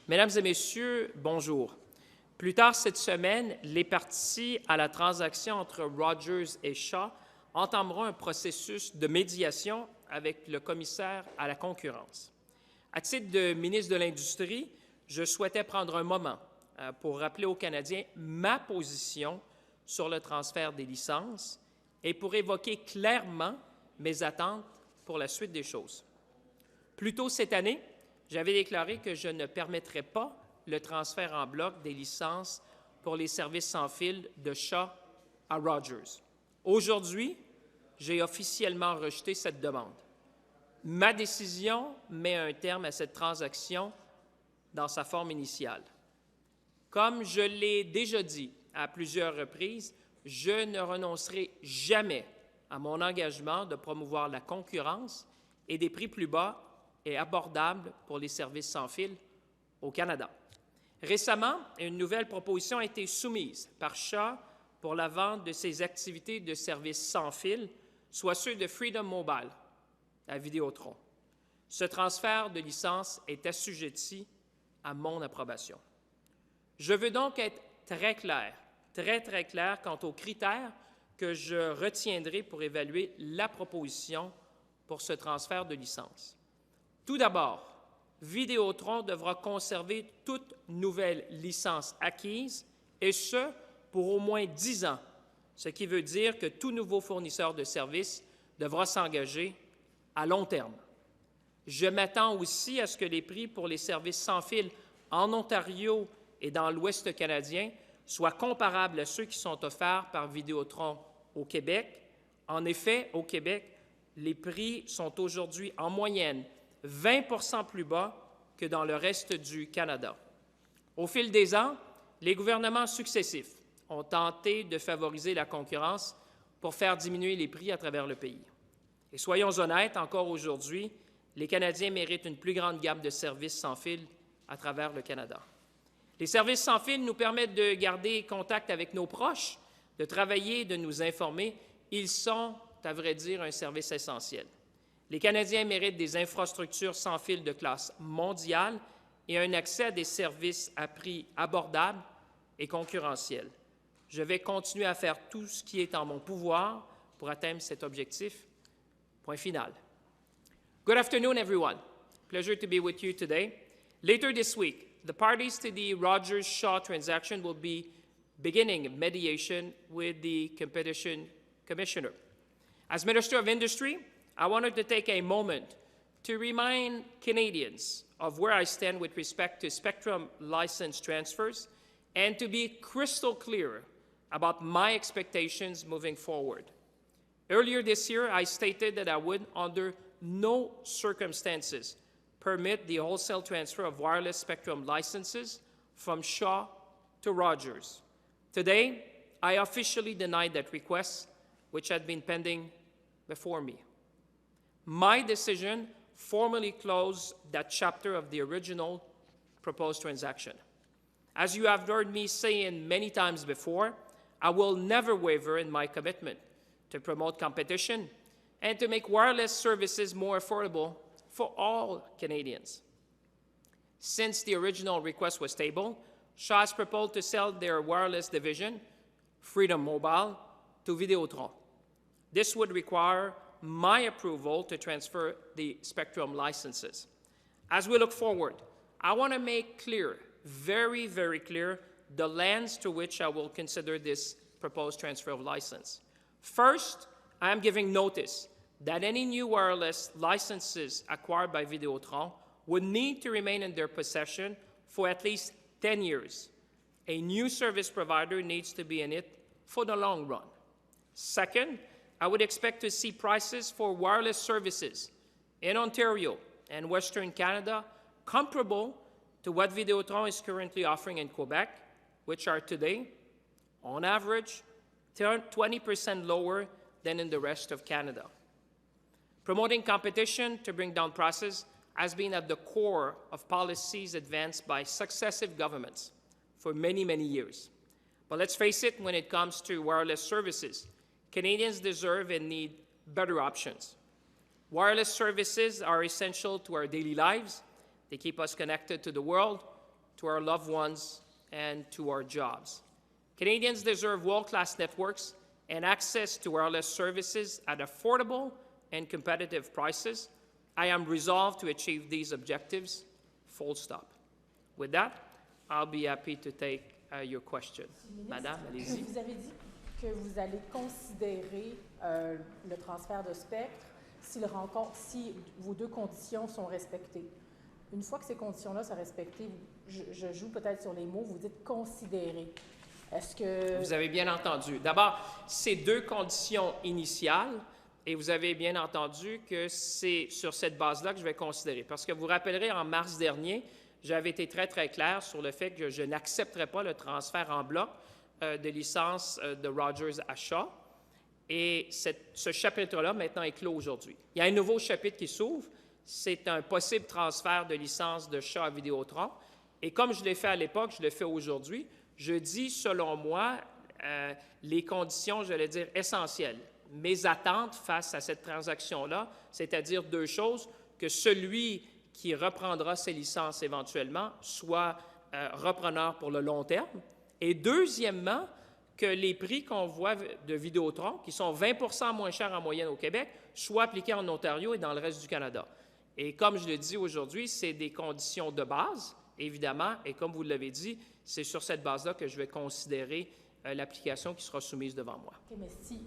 Mesdames et Messieurs, bonjour. Plus tard cette semaine, les parties à la transaction entre Rogers et Shaw entameront un processus de médiation avec le commissaire à la concurrence. À titre de ministre de l'Industrie, je souhaitais prendre un moment pour rappeler aux Canadiens ma position sur le transfert des licences et pour évoquer clairement mes attentes pour la suite des choses. Plus tôt cette année, j'avais déclaré que je ne permettrais pas le transfert en bloc des licences pour les services sans fil de Shaw à Rogers. Aujourd'hui, j'ai officiellement rejeté cette demande. Ma décision met un terme à cette transaction dans sa forme initiale. Comme je l'ai déjà dit à plusieurs reprises, je ne renoncerai jamais à mon engagement de promouvoir la concurrence et des prix plus bas et abordables pour les services sans fil au Canada. Récemment, une nouvelle proposition a été soumise par Shaw pour la vente de ses activités de services sans fil, soit ceux de Freedom Mobile à Vidéotron. Ce transfert de licence est assujetti à mon approbation. Je veux donc être très clair quant aux critères que je retiendrai pour évaluer la proposition pour ce transfert de licence. Tout d'abord, Vidéotron devra conserver toute nouvelle licence acquise, et ce, pour au moins 10 ans, ce qui veut dire que tout nouveau fournisseur de services devra s'engager à long terme. Je m'attends aussi à ce que les prix pour les services sans fil en Ontario et dans l'Ouest canadien soient comparables à ceux qui sont offerts par Vidéotron au Québec. En effet, au Québec, les prix sont aujourd'hui en moyenne 20 % plus bas que dans le reste du Canada. Au fil des ans, les gouvernements successifs ont tenté de favoriser la concurrence pour faire diminuer les prix à travers le pays. Et soyons honnêtes, encore aujourd'hui, les Canadiens méritent une plus grande gamme de services sans fil à travers le Canada. Les services sans fil nous permettent de garder contact avec nos proches, de travailler, de nous informer. Ils sont, à vrai dire, un service essentiel. Les Canadiens méritent des infrastructures sans fil de classe mondiale et un accès à des services à prix abordables et concurrentiels. Je vais continuer à faire tout ce qui est en mon pouvoir pour atteindre cet objectif. Point final. Good afternoon, everyone. Pleasure to be with you today. Later this week, the parties to the Rogers-Shaw transaction will be beginning mediation with the Competition Commissioner. As Minister of Industry, I wanted to take a moment to remind Canadians of where I stand with respect to spectrum license transfers and to be crystal clear about my expectations moving forward. Earlier this year, I stated that I would, under no circumstances, permit the wholesale transfer of wireless spectrum licenses from Shaw to Rogers. Today, I officially denied that request, which had been pending before me. My decision formally closed that chapter of the original proposed transaction. As you have heard me say many times before, I will never waver in my commitment to promote competition and to make wireless services more affordable for all Canadians. Since the original request was tabled, Shaw has proposed to sell their wireless division, Freedom Mobile, to Vidéotron. This would require my approval to transfer the spectrum licenses. As we look forward, I want to make clear, very, very clear, the lens to which I will consider this proposed transfer of license. First, I am giving notice that any new wireless licenses acquired by Vidéotron would need to remain in their possession for at least 10 years. A new service provider needs to be in it for the long run. Second, I would expect to see prices for wireless services in Ontario and Western Canada comparable to what Vidéotron is currently offering in Quebec, which are today, on average, 20% lower than in the rest of Canada. Promoting competition to bring down prices has been at the core of policies advanced by successive governments for many, many years. But let's face it, when it comes to wireless services, Canadians deserve and need better options. Wireless services are essential to our daily lives. They keep us connected to the world, to our loved ones, and to our jobs. Canadians deserve world-class networks and access to wireless services at affordable and competitive prices. I am resolved to achieve these objectives, full stop. With that, I'll be happy to take your question. Madame, allez-y. Vous avez dit que vous allez considérer le transfert de spectre si vos deux conditions sont respectées. Une fois que ces conditions-là sont respectées, je joue peut-être sur les mots, vous dites « considérer ». Est-ce que... Vous avez bien entendu. D'abord, c'est deux conditions initiales et vous avez bien entendu que c'est sur cette base-là que je vais considérer. Parce que vous vous rappellerez, en mars dernier, j'avais été très, très clair sur le fait que je n'accepterais pas le transfert en bloc de licence de Rogers à Shaw. Et ce chapitre-là, maintenant, est clos aujourd'hui. Il y a un nouveau chapitre qui s'ouvre. C'est un possible transfert de licence de Shaw à Vidéotron. Et comme je l'ai fait à l'époque, je le fais aujourd'hui. Je dis, selon moi, les conditions, j'allais dire, essentielles. Mes attentes face à cette transaction-là, c'est-à-dire deux choses, que celui qui reprendra ses licences éventuellement soit repreneur pour le long terme. Et deuxièmement, que les prix qu'on voit de Vidéotron, qui sont 20 moins chers en moyenne au Québec, soient appliqués en Ontario et dans le reste du Canada. Et comme je le dis aujourd'hui, c'est des conditions de base, évidemment, et comme vous l'avez dit, c'est sur cette base-là que je vais considérer l'application qui sera soumise devant moi. Okay, mais si,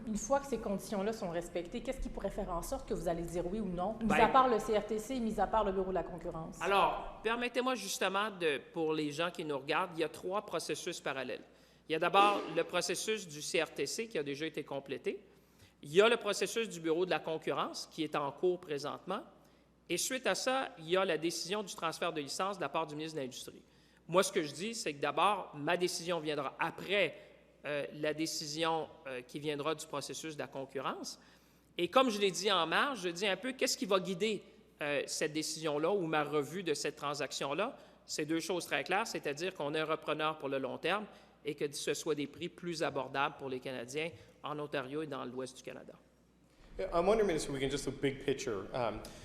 une fois que ces conditions-là sont respectées, qu'est-ce qui pourrait faire en sorte que vous allez dire oui ou non, mis à part le CRTC, mis à part le Bureau de la concurrence? Alors, permettez-moi justement, pour les gens qui nous regardent, il y a trois processus parallèles. Il y a d'abord le processus du CRTC qui a déjà été complété. Il y a le processus du Bureau de la concurrence qui est en cours présentement. Et suite à ça, il y a la décision du transfert de licence de la part du ministre de l'Industrie. Moi, ce que je dis, c'est que d'abord, ma décision viendra après la décision qui viendra du processus de la concurrence. Et comme je l'ai dit en marge, je dis un peu qu'est-ce qui va guider cette décision-là ou ma revue de cette transaction-là. C'est deux choses très claires, c'est-à-dire qu'on est un repreneur pour le long terme et que ce soit des prix plus abordables pour les Canadiens en Ontario et dans l'ouest du Canada. I'm wondering, Minister, we can just a big picture.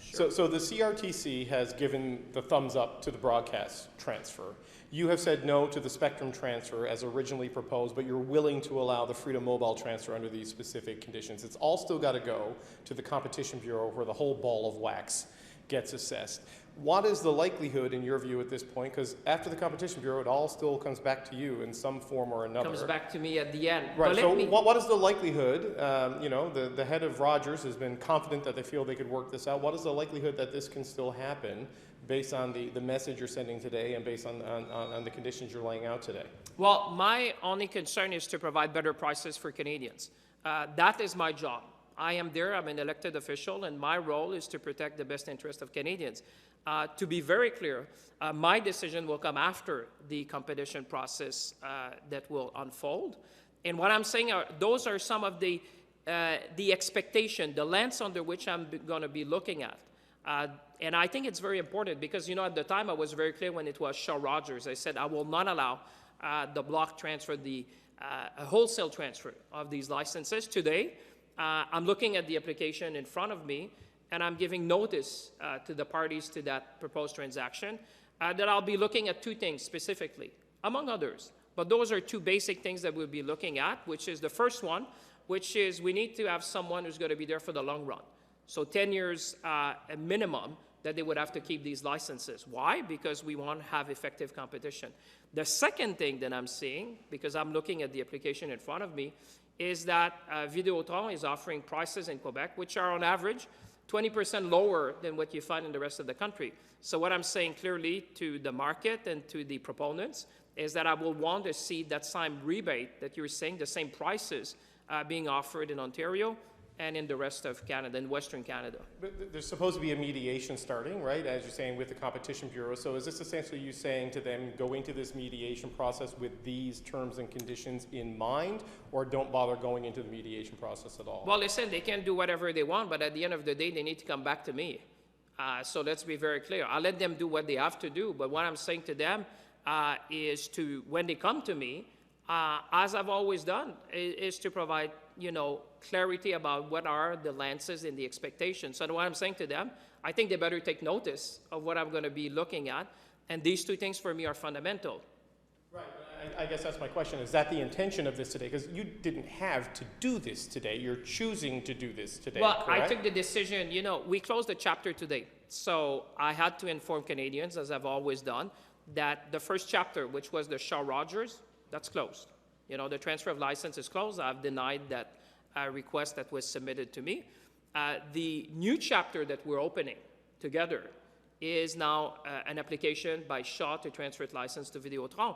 Sure. So the CRTC has given the thumbs up to the broadcast transfer. You have said no to the spectrum transfer as originally proposed, but you're willing to allow the Freedom Mobile transfer under these specific conditions. It's all still got to go to the Competition Bureau where the whole ball of wax gets assessed. What is the likelihood, in your view, at this point? Because after the Competition Bureau, it all still comes back to you in some form or another. Comes back to me at the end. Right. So what is the likelihood? You know, the head of Rogers has been confident that they feel they could work this out. What is the likelihood that this can still happen based on the message you're sending today and based on the conditions you're laying out today? Well, my only concern is to provide better prices for Canadians. That is my job. I am there, I'm an elected official, and my role is to protect the best interest of Canadians. To be very clear, my decision will come after the competition process that will unfold. And what I'm saying are, those are some of the expectation, the lens under which I'm going to be looking at. And I think it's very important because, you know, at the time I was very clear when it was Shaw Rogers. I said I will not allow the block transfer, a wholesale transfer of these licenses. Today, I'm looking at the application in front of me, and I'm giving notice to the parties to that proposed transaction that I'll be looking at two things specifically, among others. But those are two basic things that we'll be looking at, which is the first one, which is we need to have someone who's going to be there for the long run. So 10 years a minimum that they would have to keep these licenses. Why? Because we want to have effective competition. The second thing that I'm seeing, because I'm looking at the application in front of me, is that Vidéotron is offering prices in Quebec, which are on average 20% lower than what you find in the rest of the country. So what I'm saying clearly to the market and to the proponents is that I will want to see that same rebate that you're saying, the same prices being offered in Ontario and in the rest of Canada, in Western Canada. But there's supposed to be a mediation starting, right, as you're saying, with the Competition Bureau. So is this essentially you saying to them, go into this mediation process with these terms and conditions in mind, or don't bother going into the mediation process at all? Well, listen, they can do whatever they want, but at the end of the day, they need to come back to me. So let's be very clear. I'll let them do what they have to do, but what I'm saying to them is to, when they come to me, as I've always done, is to provide, you know, clarity about what are the lances and the expectations. So what I'm saying to them, I think they better take notice of what I'm going to be looking at. And these two things for me are fundamental. Right. I guess that's my question. Is that the intention of this today? Because you didn't have to do this today. You're choosing to do this today, Well, correct? I took the decision, we closed the chapter today. So I had to inform Canadians, as I've always done, that the first chapter, which was the Shaw Rogers, that's closed. The transfer of license is closed. I've denied that request that was submitted to me. The new chapter that we're opening together is now an application by Shaw to transfer its license to Videotron.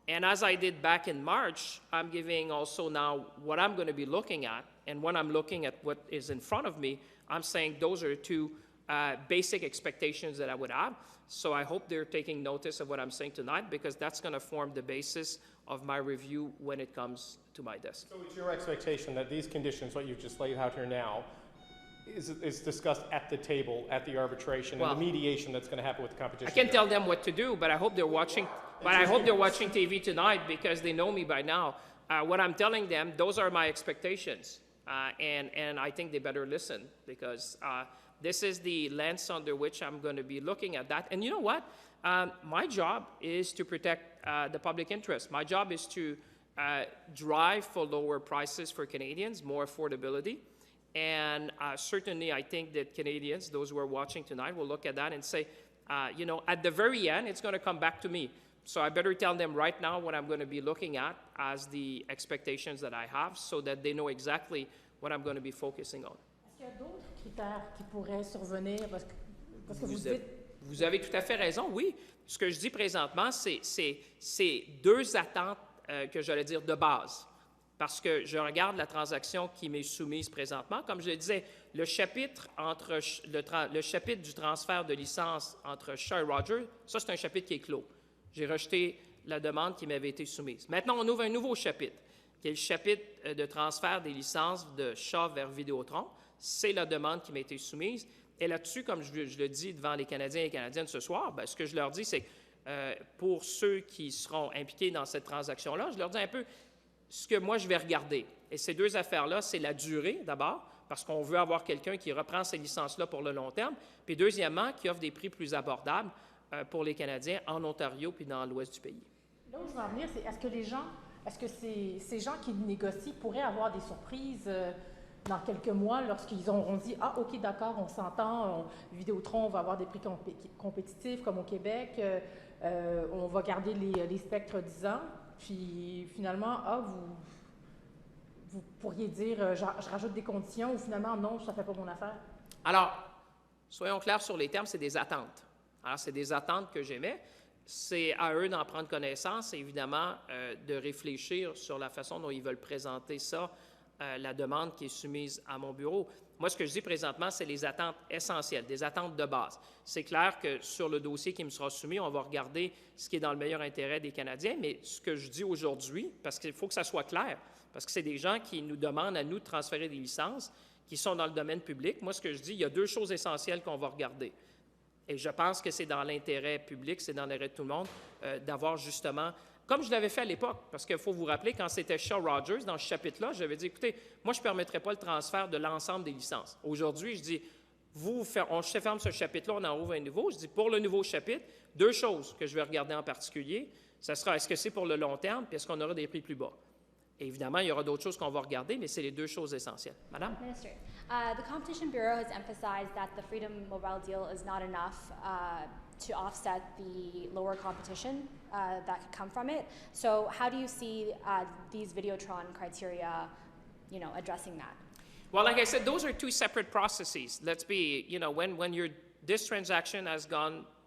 And as I did back in March, I'm giving also now what I'm going to be looking at. And when I'm looking at what is in front of me, I'm saying those are two basic expectations that I would have. So I hope they're taking notice of what I'm saying tonight, because that's going to form the basis of my review when it comes to my desk. So it's your expectation that these conditions, what you've just laid out here now, is discussed at the table, at the arbitration, and the mediation that's going to happen with the competition? I can't tell them what to do, but I hope they're watching. But I hope they're watching TV tonight, because they know me by now. What I'm telling them, those are my expectations, and I think they better listen, because this is the lens under which I'm going to be looking at that. And you know what? My job is to protect the public interest. My job is to drive for lower prices for Canadians, more affordability. And certainly, I think that Canadians, those who are watching tonight, will look at that and say, at the very end, it's going to come back to me. So I better tell them right now what I'm going to be looking at as the expectations that I have, so that they know exactly what I'm going to be focusing on. Est-ce qu'il y a d'autres critères qui pourraient survenir? Parce que vous dites... Vous avez tout à fait raison, oui. Ce que je dis présentement, c'est deux attentes que j'allais dire de base. Parce que je regarde la transaction qui m'est soumise présentement. Comme je le disais, le chapitre du transfert de licence entre Shaw et Rogers, ça, c'est un chapitre qui est clos. J'ai rejeté la demande qui m'avait été soumise. Maintenant, on ouvre un nouveau chapitre, qui est le chapitre de transfert des licences de Shaw vers Vidéotron. C'est la demande qui m'a été soumise. Et là-dessus, comme je le dis devant les Canadiens et les Canadiennes ce soir, bien, ce que je leur dis, c'est que pour ceux qui seront impliqués dans cette transaction-là, je leur dis un peu ce que moi, je vais regarder. Et ces deux affaires-là, c'est la durée, d'abord, parce qu'on veut avoir quelqu'un qui reprend ces licences-là pour le long terme, puis deuxièmement, qui offre des prix plus abordables pour les Canadiens en Ontario puis dans l'ouest du pays. Là où je veux en venir, c'est est-ce que ces gens qui négocient pourraient avoir des surprises dans quelques mois lorsqu'ils auront dit « Ah, OK, d'accord, on s'entend, Vidéotron, on va avoir des prix compétitifs comme au Québec, on va garder les spectres 10 ans ». Puis finalement, vous pourriez dire, je rajoute des conditions, ou finalement, non, ça ne fait pas mon affaire? Alors, soyons clairs sur les termes, c'est des attentes. Alors, c'est des attentes que j'émets. C'est à eux d'en prendre connaissance et évidemment de réfléchir sur la façon dont ils veulent présenter ça, la demande qui est soumise à mon bureau. Moi, ce que je dis présentement, c'est les attentes essentielles, des attentes de base. C'est clair que sur le dossier qui me sera soumis, on va regarder ce qui est dans le meilleur intérêt des Canadiens, mais ce que je dis aujourd'hui, parce qu'il faut que ça soit clair, parce que c'est des gens qui nous demandent à nous de transférer des licences qui sont dans le domaine public. Moi, ce que je dis, il y a deux choses essentielles qu'on va regarder. Et je pense que c'est dans l'intérêt public, c'est dans l'intérêt de tout le monde, d'avoir justement... Comme je l'avais fait à l'époque, parce qu'il faut vous rappeler, quand c'était Shaw Rogers, dans ce chapitre-là, j'avais dit, écoutez, moi, je ne permettrai pas le transfert de l'ensemble des licences. Aujourd'hui, je dis, on ferme ce chapitre-là, on en ouvre un nouveau. Je dis, pour le nouveau chapitre, deux choses que je vais regarder en particulier. Ça sera, est-ce que c'est pour le long terme, puis est-ce qu'on aura des prix plus bas? Et évidemment, il y aura d'autres choses qu'on va regarder, mais c'est les deux choses essentielles. Madame? Minister, the Competition Bureau has emphasized that the Freedom Mobile deal is not enough to offset the lower competition that could come from it. So how do you see these Videotron criteria, addressing that? Well, like I said, those are two separate processes. Let's be, when this transaction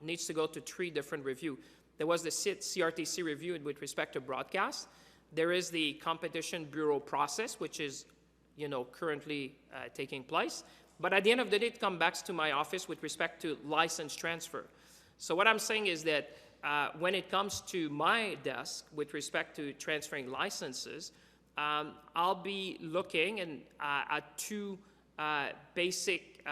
needs to go to three different reviews. There was the CRTC review with respect to broadcast. There is the Competition Bureau process, which is, currently taking place. But at the end of the day, it comes back to my office with respect to license transfer. So what I'm saying is that when it comes to my desk with respect to transferring licenses, I'll be looking at two basic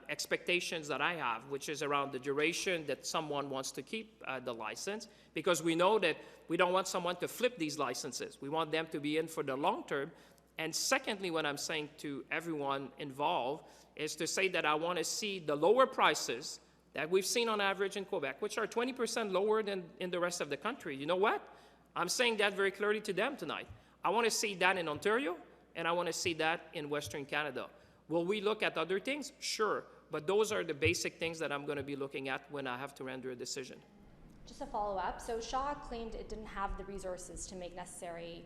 expectations that I have, which is around the duration that someone wants to keep the license, because we know that we don't want someone to flip these licenses. We want them to be in for the long term. And secondly, what I'm saying to everyone involved is to say that I want to see the lower prices that we've seen on average in Quebec, which are 20% lower than in the rest of the country. You know what? I'm saying that very clearly to them tonight. I want to see that in Ontario, and I want to see that in Western Canada. Will we look at other things? Sure, but those are the basic things that I'm going to be looking at when I have to render a decision. Just a follow-up, so Shaw claimed it didn't have the resources to make necessary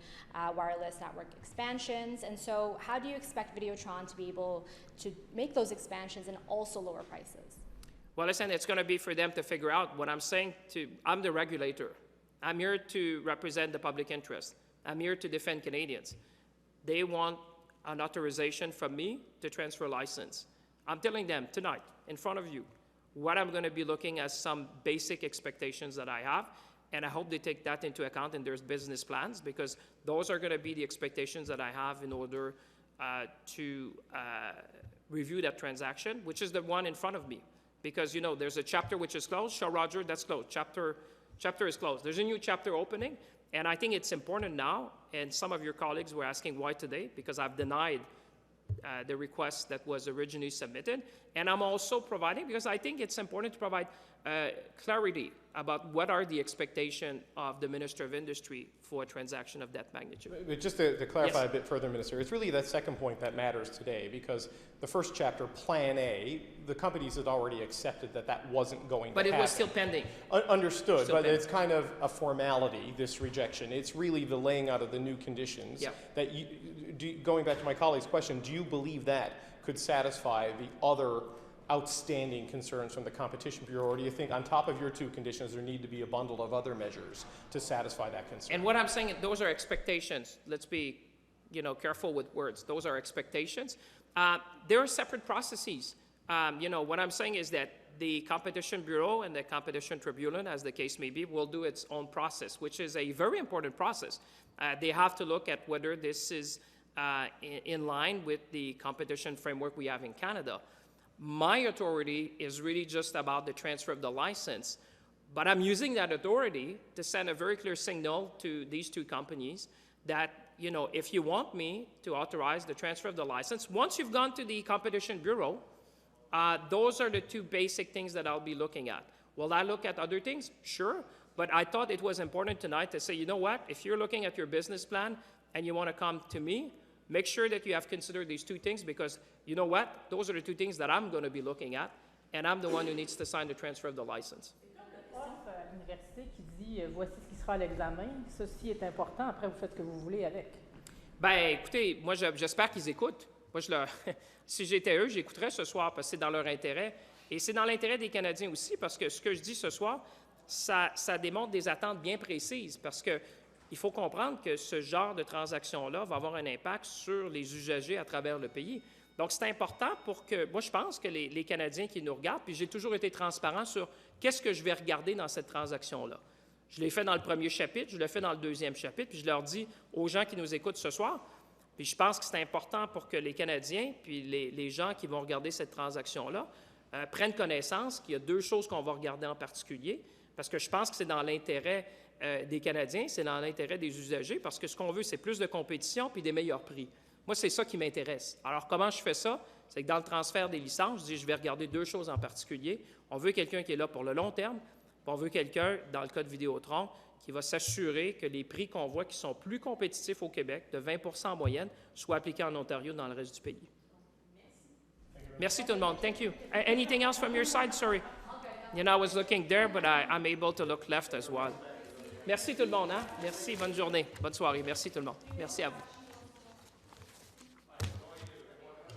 wireless network expansions, and so how do you expect Videotron to be able to make those expansions and also lower prices? Well, listen, it's going to be for them to figure out. What I'm saying I'm the regulator. I'm here to represent the public interest. I'm here to defend Canadians. They want an authorization from me to transfer a license. I'm telling them tonight, in front of you, what I'm going to be looking at, some basic expectations that I have, and I hope they take that into account in their business plans, because those are going to be the expectations that I have in order to review that transaction, which is the one in front of me. Because, you know, there's a chapter which is closed. Shaw Rogers, that's closed. Chapter is closed. There's a new chapter opening, and I think it's important now, and some of your colleagues were asking why today, because I've denied the request that was originally submitted. And I'm also providing, because I think it's important to provide clarity about what are the expectations of the Minister of Industry for a transaction of that magnitude. But just to clarify Yes. a bit further, Minister, it's really that second point that matters today, because the first chapter, Plan A, the companies had already accepted that that wasn't going But to it happen. was still pending. Understood, Still but pending. it's kind of a formality, this rejection. It's really the laying out of the new conditions. Yeah. That going back to my colleague's question, do you believe that could satisfy the other outstanding concerns from the Competition Bureau, or do you think on top of your two conditions there need to be a bundle of other measures to satisfy that concern? And what I'm saying, those are expectations. Let's be, careful with words. Those are expectations. There are separate processes. What I'm saying is that the Competition Bureau and the Competition Tribunal, as the case may be, will do its own process, which is a very important process. They have to look at whether this is in line with the competition framework we have in Canada. My authority is really just about the transfer of the license, but I'm using that authority to send a very clear signal to these two companies that, if you want me to authorize the transfer of the license, once you've gone to the Competition Bureau, those are the two basic things that I'll be looking at. Will I look at other things? Sure, but I thought it was important tonight to say, you know what, if you're looking at your business plan and you want to come to me, make sure that you have considered these two things, because you know what? Those are the two things that I'm going to be looking at, and I'm the one who needs to sign the transfer of the license. À l'université qui dit voici ce qui sera à l'examen, ceci est important, après vous faites ce que vous voulez avec. Ben, écoutez, moi j'espère qu'ils écoutent. Moi, si j'étais eux, j'écouterais ce soir parce que c'est dans leur intérêt. Et c'est dans l'intérêt des Canadiens aussi, parce que ce que je dis ce soir, ça démontre des attentes bien précises, parce que il faut comprendre que ce genre de transaction-là va avoir un impact sur les usagers à travers le pays. Donc, c'est important pour que, moi, je pense que les Canadiens qui nous regardent, puis j'ai toujours été transparent sur qu'est-ce que je vais regarder dans cette transaction-là. Je l'ai fait dans le premier chapitre, je l'ai fait dans le deuxième chapitre, puis je leur dis aux gens qui nous écoutent ce soir, puis je pense que c'est important pour que les Canadiens, puis les gens qui vont regarder cette transaction-là, prennent connaissance qu'il y a deux choses qu'on va regarder en particulier, parce que je pense que c'est dans l'intérêt des Canadiens, c'est dans l'intérêt des usagers, parce que ce qu'on veut, c'est plus de compétition puis des meilleurs prix. Moi, c'est ça qui m'intéresse. Alors, comment je fais ça? C'est que dans le transfert des licences, je dis, je vais regarder deux choses en particulier. On veut quelqu'un qui est là pour le long terme, puis on veut quelqu'un, dans le cas de Vidéotron, qui va s'assurer que les prix qu'on voit qui sont plus compétitifs au Québec, de 20 % en moyenne, soient appliqués en Ontario dans le reste du pays. Merci tout le monde. Thank you. Anything else from your side? Sorry. I was looking there, but I'm able to look left as well. Merci tout le monde. Hein? Merci, bonne journée, bonne soirée. Merci tout le monde. Merci à vous.